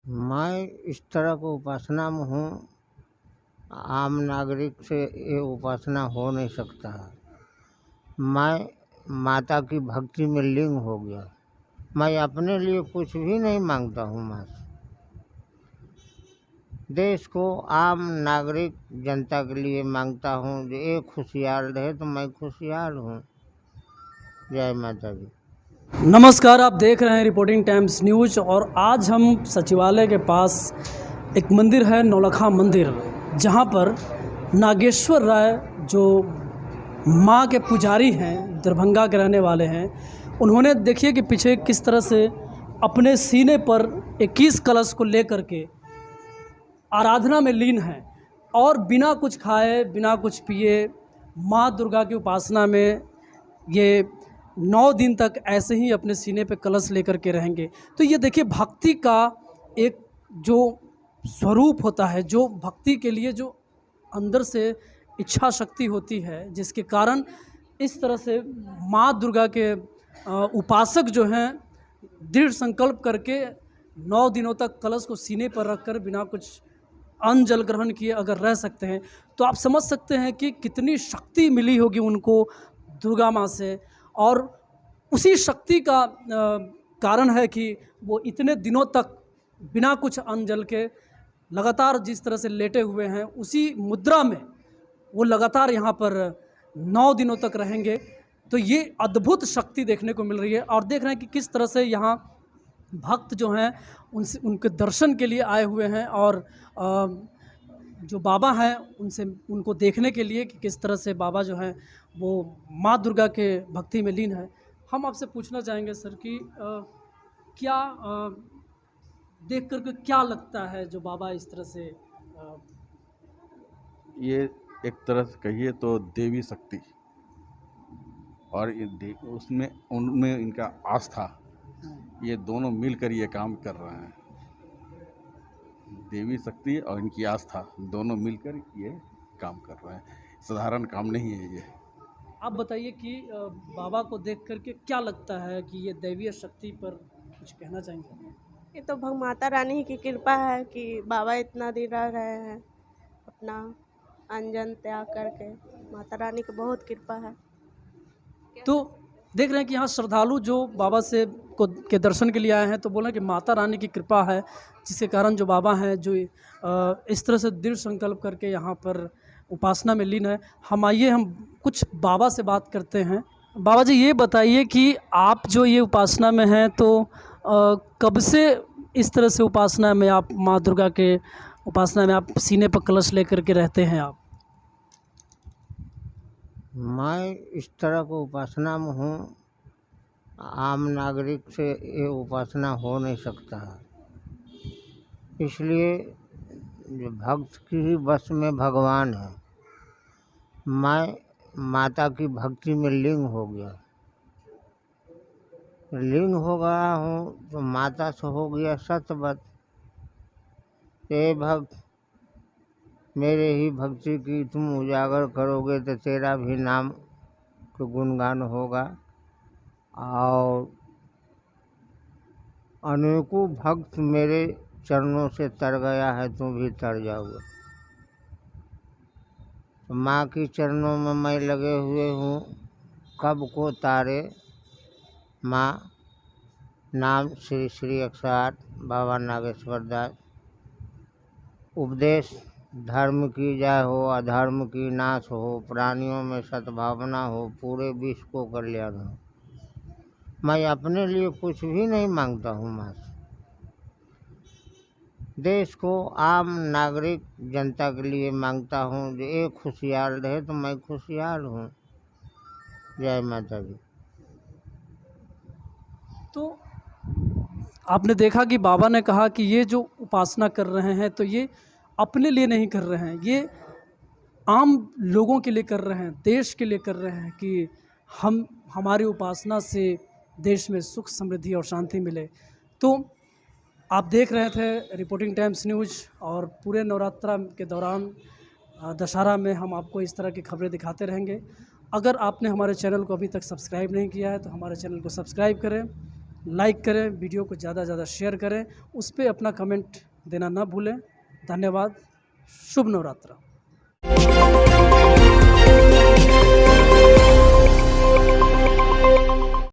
मैं इस तरह की उपासना में हूँ, आम नागरिक से ये उपासना हो नहीं सकता है। मैं माता की भक्ति में लीन हो गया। मैं अपने लिए कुछ भी नहीं मांगता हूँ माँ से। देश को आम नागरिक जनता के लिए मांगता हूँ जो ये खुशहाल रहे तो मैं खुशहाल हूँ। जय माता दी। नमस्कार, आप देख रहे हैं रिपोर्टिंग टाइम्स न्यूज़। और आज हम सचिवालय के पास एक मंदिर है, नौलखा मंदिर, जहां पर नागेश्वर राय जो मां के पुजारी हैं, दरभंगा के रहने वाले हैं, उन्होंने देखिए कि पीछे किस तरह से अपने सीने पर 21 कलश को लेकर के आराधना में लीन हैं और बिना कुछ खाए बिना कुछ पिए माँ दुर्गा की उपासना में ये 9 दिन तक ऐसे ही अपने सीने पे कलश लेकर के रहेंगे। तो ये देखिए भक्ति का एक जो स्वरूप होता है, जो भक्ति के लिए जो अंदर से इच्छा शक्ति होती है, जिसके कारण इस तरह से माँ दुर्गा के उपासक जो हैं दृढ़ संकल्प करके 9 दिनों तक कलश को सीने पर रखकर बिना कुछ अन्न जल ग्रहण किए अगर रह सकते हैं, तो आप समझ सकते हैं कि कितनी शक्ति मिली होगी उनको दुर्गा माँ से। और उसी शक्ति का कारण है कि वो इतने दिनों तक बिना कुछ अन्न जल के लगातार जिस तरह से लेटे हुए हैं, उसी मुद्रा में वो लगातार यहाँ पर 9 दिनों तक रहेंगे। तो ये अद्भुत शक्ति देखने को मिल रही है। और देख रहे हैं कि किस तरह से यहाँ भक्त जो हैं उनसे उनके दर्शन के लिए आए हुए हैं और जो बाबा हैं उनसे उनको देखने के लिए कि किस तरह से बाबा जो हैं वो माँ दुर्गा के भक्ति में लीन है। हम आपसे पूछना चाहेंगे सर कि क्या देख करके क्या लगता है जो बाबा इस तरह से ये एक तरह से कहिए तो देवी शक्ति और उसमें उनमें इनका आस्था, ये दोनों मिलकर ये काम कर रहे हैं। देवी शक्ति और इनकी आस्था दोनों मिलकर ये काम कर रहे हैं। साधारण काम नहीं है ये। आप बताइए कि बाबा को देख करके क्या लगता है कि ये दैवीय शक्ति पर कुछ कहना चाहेंगे? ये तो भग माता रानी की कृपा है कि बाबा इतना दिन रह रहे हैं अपना अंजन त्याग करके। माता रानी की बहुत कृपा है। तो देख रहे हैं कि यहाँ श्रद्धालु जो बाबा से के दर्शन के लिए आए हैं, तो बोल रहे हैं कि माता रानी की कृपा है, जिसके कारण जो बाबा हैं जो इस तरह से दृढ़ संकल्प करके यहाँ पर उपासना में लीन है। हम कुछ बाबा से बात करते हैं। बाबा जी, ये बताइए कि आप जो ये उपासना में हैं तो कब से इस तरह से उपासना में आप माँ दुर्गा के उपासना में आप सीने पर कलश लेकर के रहते हैं आप? मैं इस तरह की उपासना में हूँ, आम नागरिक से ये उपासना हो नहीं सकता है। इसलिए जो भक्त की ही बस में भगवान है। मैं माता की भक्ति में लीन हो गया। लीन हो गया हूँ तो माता से हो गया सतवत। ये भक्त मेरे ही भक्ति की तुम उजागर करोगे तो तेरा भी नाम को गुणगान होगा। और अनेकों भक्त मेरे चरणों से तर गया है, तुम भी तर जाओगे। तो माँ के चरणों में मैं लगे हुए हूँ। कब को तारे माँ नाम श्री श्री 108 बाबा नागेश्वर दास। उपदेश धर्म की जय हो, अधर्म की नाश हो, प्राणियों में सद्भावना हो, पूरे विश्व को कल्याण हो। मैं अपने लिए कुछ भी नहीं मांगता हूँ माँ से। देश को आम नागरिक जनता के लिए मांगता हूँ जो ये खुशहाल रहे तो मैं खुशहाल हूँ। जय माता दी। तो आपने देखा कि बाबा ने कहा कि ये जो उपासना कर रहे हैं तो ये अपने लिए नहीं कर रहे हैं, ये आम लोगों के लिए कर रहे हैं, देश के लिए कर रहे हैं कि हमारी उपासना से देश में सुख समृद्धि और शांति मिले। तो आप देख रहे थे रिपोर्टिंग टाइम्स न्यूज़। और पूरे नवरात्रा के दौरान दशहरा में हम आपको इस तरह की खबरें दिखाते रहेंगे। अगर आपने हमारे चैनल को अभी तक सब्सक्राइब नहीं किया है तो हमारे चैनल को सब्सक्राइब करें लाइक करें, वीडियो को ज़्यादा से ज़्यादा शेयर करें, उस पर अपना कमेंट देना ना भूलें। धन्यवाद। शुभ नवरात्र।